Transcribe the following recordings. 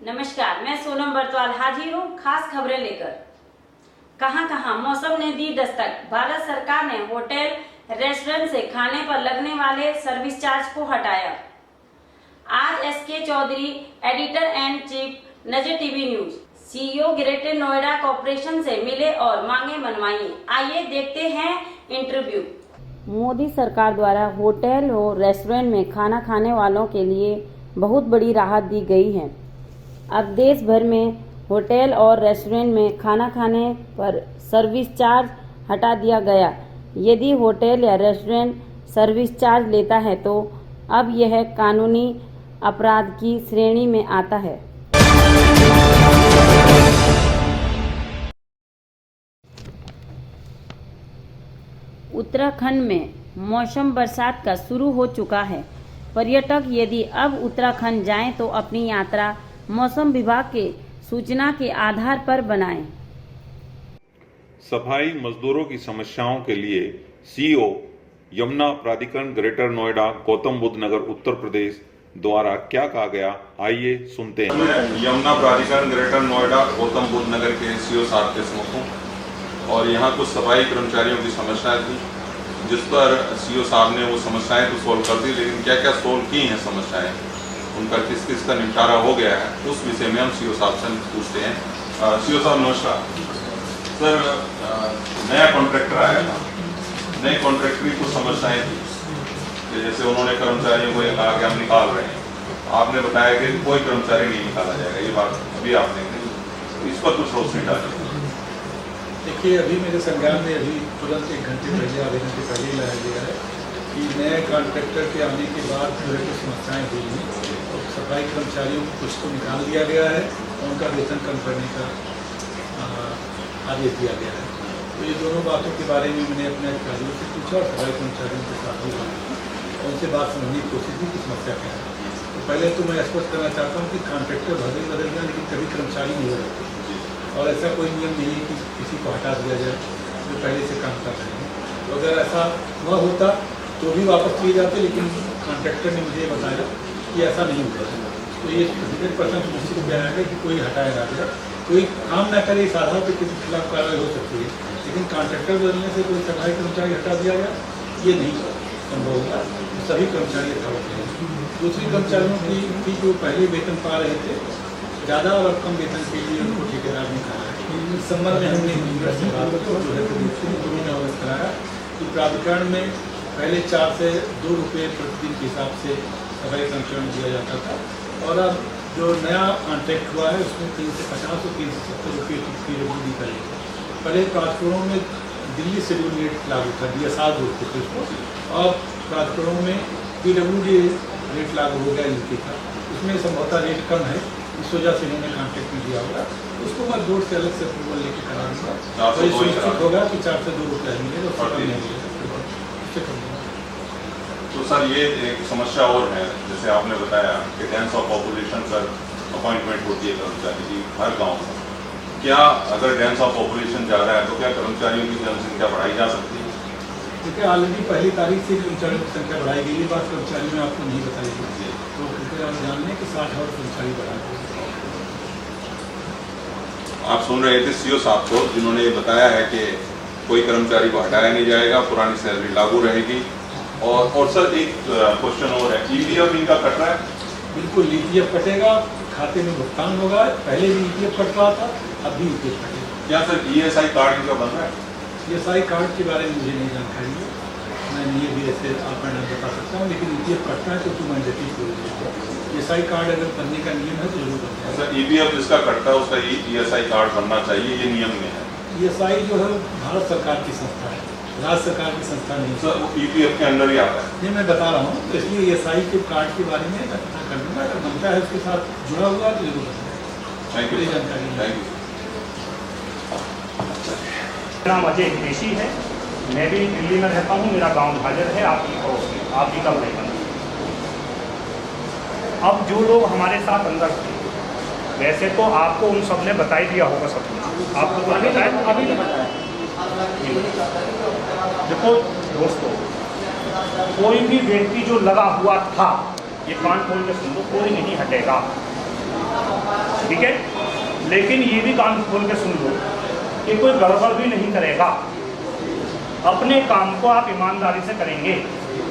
नमस्कार, मैं सोनम बरतवाल हाजिर हूँ खास खबरें लेकर। कहां मौसम ने दी दस्तक। भारत सरकार ने होटल रेस्टोरेंट से खाने पर लगने वाले सर्विस चार्ज को हटाया। आज SK Chaudhary, editor and chief, Nazar TV news, CEO greater Noida corporation से मिले और मांगे मनवाई। आइए देखते हैं इंटरव्यू। मोदी सरकार द्वारा होटल और रेस्टोरेंट में खाना खाने वालों के लिए बहुत बड़ी राहत दी गई है। अब देश भर में होटल और रेस्टोरेंट में खाना खाने पर सर्विस चार्ज हटा दिया गया। यदि होटल या रेस्टोरेंट सर्विस चार्ज लेता है तो अब यह कानूनी अपराध की श्रेणी में आता है। उत्तराखंड में मौसम बरसात का शुरू हो चुका है। पर्यटक यदि अब उत्तराखंड जाएं तो अपनी यात्रा मौसम विभाग के सूचना के आधार पर बनाएं। सफाई मजदूरों की समस्याओं के लिए सीईओ यमुना प्राधिकरण ग्रेटर नोएडा गौतम बुद्ध नगर उत्तर प्रदेश द्वारा क्या कहा गया, आइए सुनते हैं। मैं यमुना प्राधिकरण ग्रेटर नोएडा गौतम बुद्ध नगर के सीईओ साहब के सम्मुख हूँ और यहाँ कुछ सफाई कर्मचारियों की समस्याएं थी जिस पर सीईओ साहब ने वो समस्याएं तो सोल्व कर दी, लेकिन क्या क्या सोल्व की हैं समस्याएं, उनका किस किस का निपटारा हो गया है, उस विषय में हम सीईओ साहब से पूछते हैं। सीईओ साहब नमस्कार। सर, नया कॉन्ट्रैक्टर आया था, नए कॉन्ट्रैक्टर की कुछ समस्याएं थी कि जैसे उन्होंने कर्मचारियों को ये कहा कि हम निकाल रहे हैं, आपने बताया कि कोई कर्मचारी नहीं निकाला जाएगा, ये बात अभी आपने कही, इस पर कुछ रोशनी डाली। देखिए, अभी मेरे संज्ञान में अभी तुरंत 1 घंटे पहले, आधे घंटे पहले लाया गया है कि नए कॉन्ट्रैक्टर के आने के बाद जो है कुछ समस्याएँ हुई हैं और सफाई कर्मचारियों को कुछ को निकाल दिया गया है और उनका वेतन कम करने का आदेश दिया गया है। तो ये दोनों बातों के बारे में मैंने अपने अधिकारियों से पूछा और सफाई कर्मचारियों के साथ भी बात की और उनसे बात समझने की कोशिश की कि समस्या क्या है। तो पहले तो मैं स्पष्ट करना चाहता हूँ कि कॉन्ट्रैक्टर भले ही बदल गया लेकिन कभी कर्मचारी नहीं बदलते और ऐसा कोई नियम नहीं है कि किसी को हटा दिया जाए जो पहले से काम कर रहे हैं। तो अगर ऐसा न होता तो भी वापस लिए जाते, लेकिन कॉन्ट्रैक्टर ने मुझे बताया कि ऐसा नहीं होता। तो ये 100% निश्चित किया जाएगा कि कोई हटाया ना जाए, कोई काम ना करे, इस आधार पर किसी खिलाफ कार्रवाई हो सकती है, लेकिन कॉन्ट्रैक्टर बदलने से कोई सफाई कर्मचारी हटा दिया गया ये नहीं संभव होगा। सभी कर्मचारी हटा होते हैं। दूसरी कर्मचारियों की जो पहले वेतन पा रहे थे, ज़्यादा और कम वेतन के लिए उनको ठेकेदार ने कहा है। इस संबंध में हमने जो है उन्होंने अवगत कराया कि प्राधिकरण में पहले 4 से 2 रुपये प्रतिदिन के हिसाब से सफाई संरक्षण दिया जाता था और अब जो नया कॉन्ट्रैक्ट हुआ है उसमें 350 और 370 रुपये की PWD का रेट है। पहले प्राधिकरणों में दिल्ली शेड्यूल रेट लागू कर दिया, 7 रुपये थे उसको, और प्राधिकरणों में PWD रेट लागू हो गया यूपी का, उसमें संभवतः रेट कम है, इस वजह से इन्होंने कॉन्ट्रैक्ट में दिया होगा। उसको मैं बोर्ड से अलग से अप्रूवल लेके करा दूँगा तो ये सुनिश्चित होगा कि 4 से 2 रुपये मिलेगा, उससे कम नहीं मिलेगा। तो सर, ये एक समस्या और है, जैसे आपने बताया कि डेंस ऑफ पॉपुलेशन पर अपॉइंटमेंट होती है कर्मचारी की हर गांव में। क्या अगर डेंस ऑफ पॉपुलेशन ज़्यादा है तो क्या कर्मचारियों की जनसंख्या बढ़ाई जा सकती है? क्योंकि ऑलरेडी पहली तारीख से कर्मचारियों की संख्या बढ़ाई गई, ये बात कर्मचारियों में आपको नहीं बताई गई, तो कृपया आप जान लें कि 60 और कर्मचारी बढ़ाए। आप सुन रहे थे सीईओ साहब को, जिन्होंने ये बताया है कि कोई कर्मचारी को हटाया नहीं जाएगा, पुरानी सैलरी लागू रहेगी। और सर, एक क्वेश्चन और है, EPF इनका कट रहा है? बिल्कुल, EPF कटेगा, खाते में भुगतान होगा। पहले भी EPF कट रहा था, अब भी EPF कटेगा। क्या सर ESI कार्ड इनका बन रहा है? ESI कार्ड के बारे में मुझे नहीं जानकारी है, मैं नहीं भी ऐसे आप बता सकता हूँ, लेकिन EPF कटना है तो मैंडेटरी हो। ESI कार्ड अगर बनने का नियम है तो जरूर बनता है। सर, EPF जिसका कटता है उसका ESI कार्ड बनना चाहिए, ये नियम में है। ESI जो है भारत सरकार की संस्था है, राज्य सरकार की संस्था नहीं। सर, वो EPF के अंदर ही आता है। ये मैं बता रहा हूँ, तो इसलिए ESI के कार्ड के बारे में मैं पता कर दूँगा, अगर बनता है उसके साथ जुड़ा हुआ तो जरूर बनता है। थैंक यू, जानकारी। Thank you. मेरा नाम अजय हितेशी है, मैं भी दिल्ली में रहता हूँ, मेरा गांव भाजर है, आप ही का भाई बना। अब जो लोग हमारे साथ अंदर थे, वैसे तो आपको उन सब ने बता ही दिया होगा सब कुछ, आपको तो बताया, अभी नहीं बताया। देखो दोस्तों, कोई भी व्यक्ति जो लगा हुआ था, ये कान खोल के सुन लो, कोई नहीं हटेगा। ठीक है। लेकिन ये भी कान खोल के सुन लो कि कोई गड़बड़ भी नहीं करेगा, अपने काम को आप ईमानदारी से करेंगे।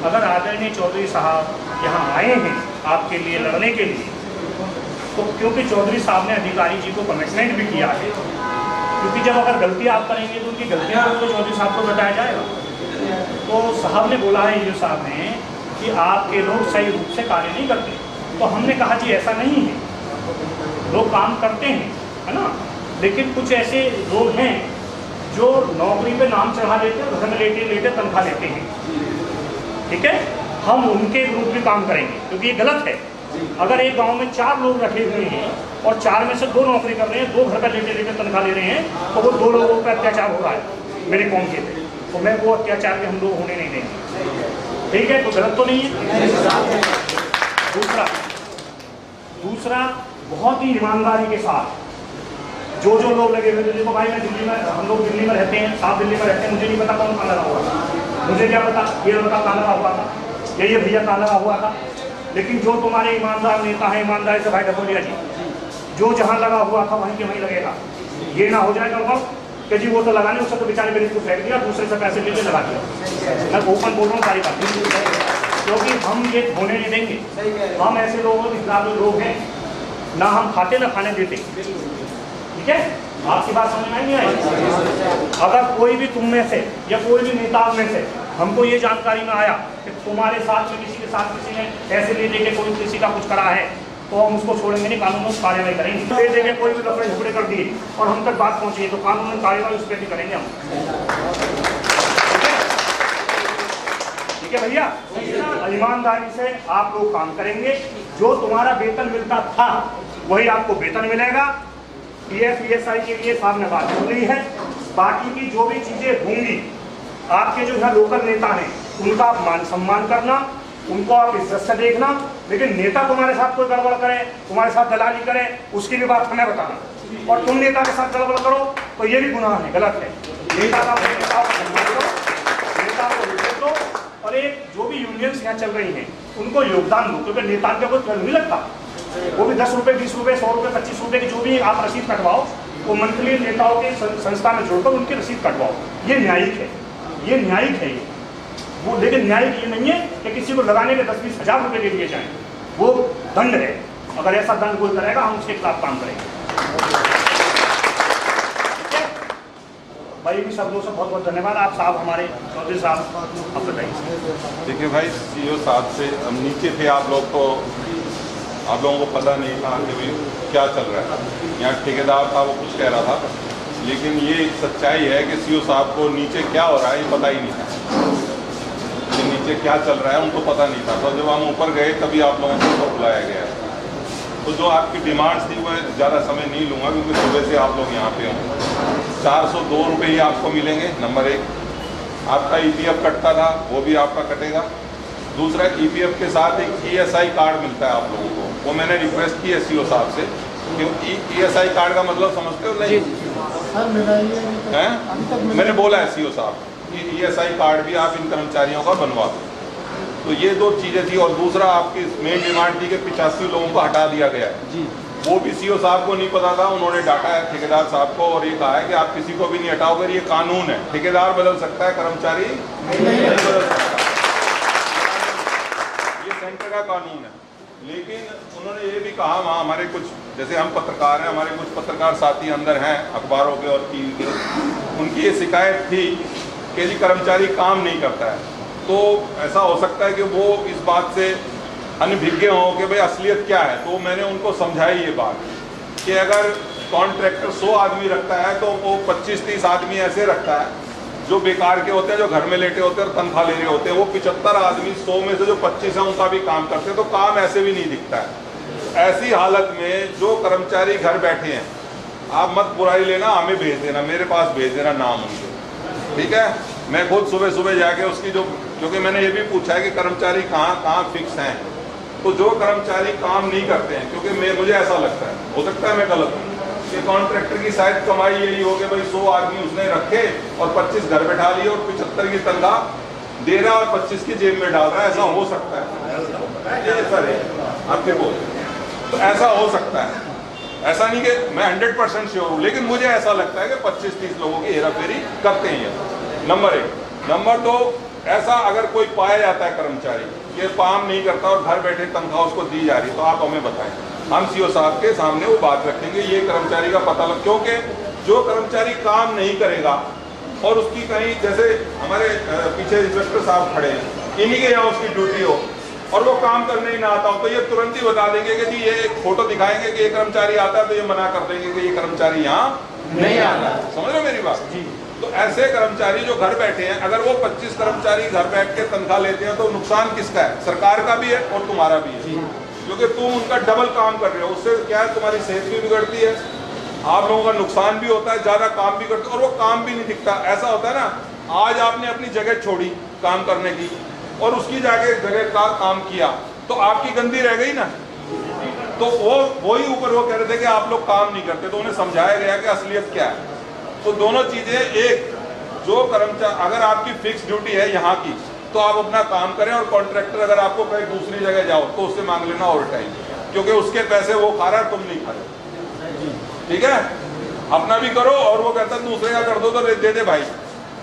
अगर आदरणीय चौधरी साहब यहाँ आए हैं आपके लिए लड़ने के लिए, तो क्योंकि चौधरी साहब ने अधिकारी जी को कमिटमेंट भी किया है, क्योंकि जब अगर गलती आप करेंगे तो उनकी गलतियाँ तो चौधरी साहब को बताया जाएगा। तो साहब ने बोला है, ये साहब ने, कि आपके लोग सही रूप से कार्य नहीं करते। तो हमने कहा जी ऐसा नहीं है, लोग काम करते हैं, है ना, लेकिन कुछ ऐसे लोग हैं जो नौकरी पे नाम चढ़ा लेते हैं, घर में लेटे लेटे तनख्वाह लेते हैं, ठीक है। हम उनके विरुद्ध भी काम करेंगे, क्योंकि ये गलत है। अगर एक गांव में 4 लोग रखे हुए हैं और 4 में से 2 नौकरी कर रहे हैं, 2 घर पर लेटे लेटे तनख्वाह ले रहे हैं, तो वो 2 लोगों पर अत्याचार हो रहा है मेरे कौम के पे, तो मैं वो अत्याचार भी हम लोग होने नहीं देंगे, ठीक है। तो गलत तो नहीं है। दूसरा बहुत ही ईमानदारी के साथ जो लोग लगे हुए थे, देखो भाई मैं दिल्ली में, हम लोग दिल्ली में रहते हैं, साफ दिल्ली में रहते हैं, मुझे नहीं पता कौन कहाँ लगा हुआ था, मुझे क्या पता ये लड़का कहाँ लगा हुआ था या ये भैया कहाँ लगा हुआ था। लेकिन जो तुम्हारे ईमानदार नेता है, ईमानदारी से भाई ढकोलिया जी, जो जहाँ लगा हुआ था वहीं के वहीं लगेगा। ये ना हो जाए गड़बड़ कि जी वो तो लगाने, उससे तो बेचारे गरीब को फेंक दिया, दूसरे से पैसे लेके लगा दिया। मैं ओपन बोल रहा हूँ सारी बात, क्योंकि हम ये होने नहीं देंगे। हम ऐसे लोगों के खिलाफ लोग हैं, ना हम खाते ना खाने देते, ठीक है। आपकी बात समझ में नहीं आई। अगर कोई भी तुम में से या कोई भी नेता में से हमको ये जानकारी में आया कि तुम्हारे साथ में किसी के साथ किसी ने ऐसे ले लेके कोई किसी का कुछ करा है, तो हम उसको छोड़ेंगे नहीं, कानून में कार्रवाई करेंगे। ले लेके कोई भी लफड़े झगड़े कर दिए और हम तक बात पहुंची तो कानून में कार्रवाई उस पर भी करेंगे हम, ठीक है भैया। ईमानदारी से आप लोग काम करेंगे, जो तुम्हारा वेतन मिलता था वही आपको वेतन मिलेगा। पीएफ ईएसआई के लिए साहब ने बात हो रही है। बाकी की जो भी चीजें होंगी, आपके जो यहाँ लोकल नेता हैं उनका आप मान सम्मान करना, उनको आप इज्जत से देखना, लेकिन नेता तुम्हारे साथ कोई गड़बड़ करे, तुम्हारे साथ दलाली करे, उसकी भी बात हमें बताना। और तुम नेता के साथ गड़बड़ करो तो ये भी गुनाह है, गलत है। नेता का नेता को इज्जत दो, और एक जो भी यूनियंस यहाँ चल रही हैं उनको योगदान दो, क्योंकि नेता के कोई फल नहीं लगता। वो भी 10 रुपये, 20 रुपये, 100 रुपये, 25 रुपये की जो भी आप रसीद कटवाओ, वो मंथली नेताओं के संस्था में जोड़कर उनकी रसीद कटवाओ। ये न्यायिक है, ये न्यायिक है ये वो। लेकिन न्यायिक ये नहीं है कि किसी को लगाने के 10-20 हज़ार रुपये ले लिए जाएँ, वो दंड है। अगर ऐसा दंड कोई करेगा हम उसके खिलाफ काम करेंगे। भाई भी सब लोगों से बहुत बहुत धन्यवाद। आप साहब हमारे चौधरी साहब आप बताइए। देखिए भाई, सीओ साहब से हम नीचे थे, आप लोगों को पता नहीं था कि भाई क्या चल रहा है। यहाँ ठेकेदार था, वो कुछ कह रहा था, लेकिन ये सच्चाई है कि सीओ साहब को नीचे क्या हो रहा है ये पता ही नहीं था कि नीचे क्या चल रहा है, उनको पता नहीं था। तो जब हम ऊपर गए तभी आप लोगों को बुलाया गया। तो जो आपकी डिमांड्स थी वो ज़्यादा समय नहीं लूँगा, क्योंकि सुबह से आप लोग यहाँ पे हों। 402 रुपये ही आपको मिलेंगे, नंबर 1। आपका ईपीएफ कटता था वो भी आपका कटेगा। दूसरा, ईपीएफ के साथ एक ईएसआई कार्ड मिलता है आप लोगों को, वो मैंने रिक्वेस्ट की है सीओ साहब से कि ईएसआई कार्ड का मतलब समझते हो नहीं? हैं? मैंने बोला है सीओ साहब कि ईएसआई कार्ड भी आप इन कर्मचारियों का बनवा दो। तो ये 2 चीज़ें थी। और दूसरा, आपकी मेन डिमांड थी कि 85 लोगों को हटा दिया गया है। वो भी सीओ साहब को नहीं पता था, उन्होंने डांटा है ठेकेदार साहब को और ये कहा है कि आप किसी को भी नहीं हटाओगे, ये कानून है। ठेकेदार बदल सकता है, कर्मचारी नहीं बदल सकता, ये सेंटर का कानून है। लेकिन उन्होंने ये भी कहा, वहाँ हमारे कुछ, जैसे हम पत्रकार हैं, हमारे कुछ पत्रकार साथी अंदर हैं अखबारों के और टीवी के, उनकी ये शिकायत थी कि जी कर्मचारी काम नहीं करता है। तो ऐसा हो सकता है कि वो इस बात से अनभिज्ञ हो कि भाई असलियत क्या है। तो मैंने उनको समझाई ये बात कि अगर कॉन्ट्रैक्टर 100 आदमी रखता है तो वो 25-30 आदमी ऐसे रखता है जो बेकार के होते हैं, जो घर में लेटे होते हैं और तनख्वाह ले रहे होते हैं। वो 75 आदमी 100 में से जो 25 है उनका भी काम करते हैं, तो काम ऐसे भी नहीं दिखता है। ऐसी हालत में जो कर्मचारी घर बैठे हैं, आप मत बुराई लेना, हमें भेज देना, मेरे पास भेज देना नाम उनके, ठीक है। मैं खुद सुबह जाके उसकी जो, क्योंकि मैंने ये भी पूछा है कि कर्मचारी कहाँ फिक्स हैं। तो जो कर्मचारी काम नहीं करते हैं, क्योंकि मुझे ऐसा लगता है, हो सकता है मैं गलत हूँ, कि कॉन्ट्रैक्टर की शायद कमाई यही हो कि भाई 100 आदमी उसने रखे और 25 घर बैठा लिए और 75 की तनख्वाह दे रहा और 25 की जेब में डाल रहा है। ऐसा हो सकता है, ये सर है आपके बोल, तो ऐसा हो सकता है। ऐसा नहीं कि मैं 100% श्योर हूँ, लेकिन मुझे ऐसा लगता है कि 25-30 लोगों की हेराफेरी करते हैं। नंबर 1। नंबर 2, ऐसा अगर कोई पाया जाता है कर्मचारी ये काम नहीं करता और घर बैठे तनख्वाह उसको दी जा रही, तो आप हमें बताएं, हम सीओ साहब के सामने वो बात रखेंगे, ये कर्मचारी का पता लग, क्योंकि जो कर्मचारी काम नहीं करेगा और उसकी कहीं, जैसे हमारे पीछे इंस्पेक्टर साहब खड़े हैं, इन्हीं के यहाँ उसकी ड्यूटी हो और वो काम करने ही ना आता हो, तो ये तुरंत ही बता देंगे कि जी ये एक फोटो दिखाएंगे कि ये कर्मचारी आता है, तो ये मना कर देंगे कि ये कर्मचारी यहाँ नहीं आता। समझ रहे हो मेरी बात? तो ऐसे कर्मचारी जो घर बैठे हैं, अगर वो 25 कर्मचारी घर बैठ के तनख्वाह लेते हैं तो नुकसान किसका है? सरकार का भी है और तुम्हारा भी है, क्योंकि तुम उनका डबल काम कर रहे हो। उससे क्या है, तुम्हारी सेहत भी बिगड़ती है, आप लोगों का नुकसान भी होता है, ज्यादा काम भी करते और वो काम भी नहीं दिखता। ऐसा होता है ना, आज आपने अपनी जगह छोड़ी काम करने की और उसकी जगह का काम किया तो आपकी गंदी रह गई ना, तो वो वही ऊपर वो कह रहे थे कि आप लोग काम नहीं करते, तो उन्हें समझाया गया कि असलियत क्या है। तो दोनों चीजें, एक जो कर्मचारी, अगर आपकी फिक्स ड्यूटी है यहाँ की तो आप अपना काम करें, और कॉन्ट्रैक्टर अगर आपको कहीं दूसरी जगह जाओ तो उससे मांग लेना ओवर टाइम, क्योंकि उसके पैसे वो खा रहा है, तुम नहीं खा रहे। ठीक है, अपना भी करो और वो कहता है दूसरे का कर दो तो दे दे भाई,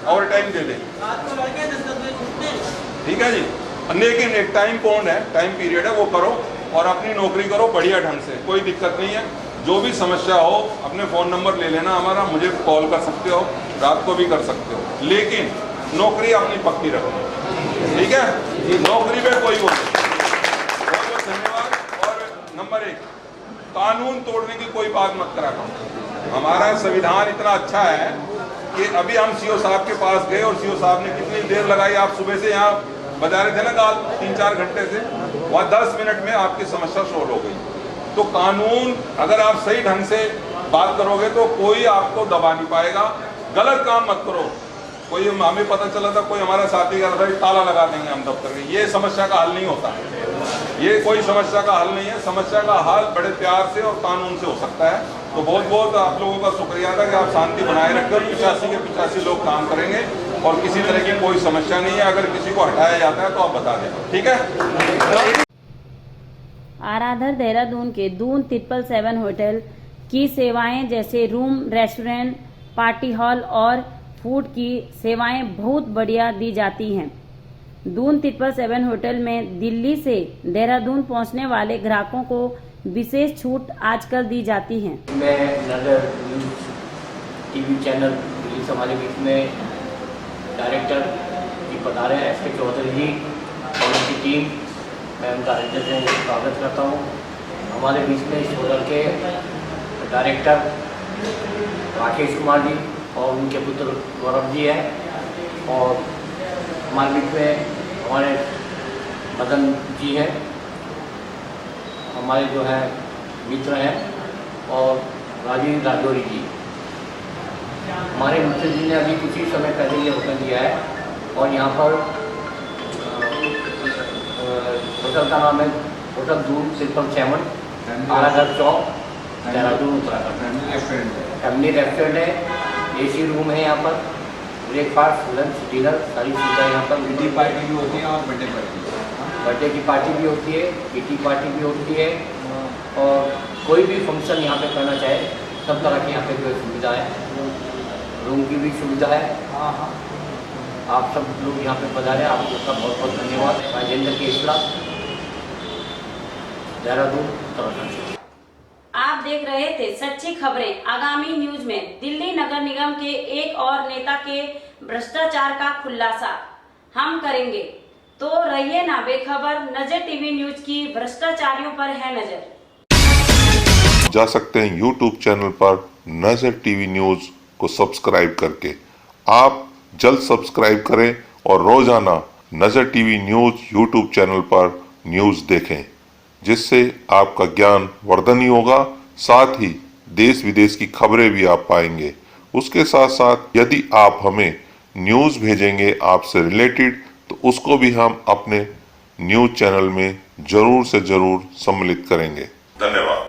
ओवर टाइम दे दे। ठीक है जी, लेकिन एक टाइम बाउंड है, टाइम पीरियड है, वो करो और अपनी नौकरी करो बढ़िया ढंग से, कोई दिक्कत नहीं है। जो भी समस्या हो अपने फ़ोन नंबर ले लेना हमारा, मुझे कॉल कर सकते हो, रात को भी कर सकते हो, लेकिन नौकरी अपनी पक्की रखो। ठीक है, नौकरी में कोई वो बहुत धन्यवाद। और नंबर 1, कानून तोड़ने की कोई बात मत करा करो। हमारा संविधान इतना अच्छा है कि अभी हम सीओ साहब के पास गए और सीओ साहब ने कितनी देर लगाई, आप सुबह से यहाँ बजा रहे थे ना गाल 3-4 घंटे से, वहाँ 10 मिनट में आपकी समस्या सोल्व हो गई। तो कानून अगर आप सही ढंग से बात करोगे तो कोई आपको दबा नहीं पाएगा। गलत काम मत करो। कोई, हमें पता चला था कोई हमारा साथी कह रहा था ताला लगा देंगे हम दफ्तर में, ये समस्या का हल नहीं होता, ये कोई समस्या का हल नहीं है। समस्या का हल बड़े प्यार से और कानून से हो सकता है। तो बहुत बहुत आप लोगों का शुक्रिया था कि आप शांति बनाए रखकर 85 के 85 लोग काम करेंगे और किसी तरह की कोई समस्या नहीं है। अगर किसी को हटाया जाता है तो आप बता दें, ठीक है। आराधर देहरादून के दून 777 होटल की सेवाएं जैसे रूम, रेस्टोरेंट, पार्टी हॉल और फूड की सेवाएं बहुत बढ़िया दी जाती हैं। दून 777 होटल में दिल्ली से देहरादून पहुंचने वाले ग्राहकों को विशेष छूट आजकल दी जाती हैं। मैं नजर न्यूज टीवी चैनल पुलिस हमारे बीच में डायरेक्टर जी बता रहे हैं एस.के. चौधरी जी और उनकी टीम, मैं उनका हृदय से स्वागत करता हूँ। हमारे बीच में इस होटल के डायरेक्टर राकेश कुमार जी और उनके पुत्र गौरव जी हैं, और हमारे बीच में हमारे मदन जी हैं, हमारे जो है मित्र हैं, और राजीव राजौरी जी। हमारे मित्र जी ने अभी कुछ ही समय पहले ये होटल लिया है और यहाँ पर होटल का नाम है होटल दून 777 आराधर चौक, देहरादून, उत्तराखंड। फैमिली रेस्टोरेंट है, एसी रूम है, यहाँ पर ब्रेकफास्ट, लंच, डिनर सारी सुविधा यहाँ पर। बर्थडे पार्टी भी होती है और बर्थडे की पार्टी भी होती है, किटी पार्टी भी होती है, और कोई भी फंक्शन यहाँ पे करना चाहे सब तरह की यहाँ पे जो सुविधा है। रूम की भी सुविधा है। आप सब लोग यहाँ पे पधारे, आप लोग का बहुत बहुत धन्यवाद। राजेंद्र केसला, देहरादून, उत्तराखंड। आप देख रहे थे सच्ची खबरें। आगामी न्यूज में दिल्ली नगर निगम के एक और नेता के भ्रष्टाचार का खुलासा हम करेंगे, तो रहिए ना बेखबर। नजर टीवी न्यूज की भ्रष्टाचारियों पर है नजर। जा सकते हैं YouTube चैनल पर नजर टीवी न्यूज को सब्सक्राइब करके। आप जल्द सब्सक्राइब करें और रोजाना नजर टीवी न्यूज YouTube चैनल पर न्यूज देखें, जिससे आपका ज्ञान वर्धन ही होगा, साथ ही देश विदेश की खबरें भी आप पाएंगे। उसके साथ साथ यदि आप हमें न्यूज भेजेंगे आपसे रिलेटेड, तो उसको भी हम अपने न्यूज चैनल में जरूर से जरूर सम्मिलित करेंगे। धन्यवाद।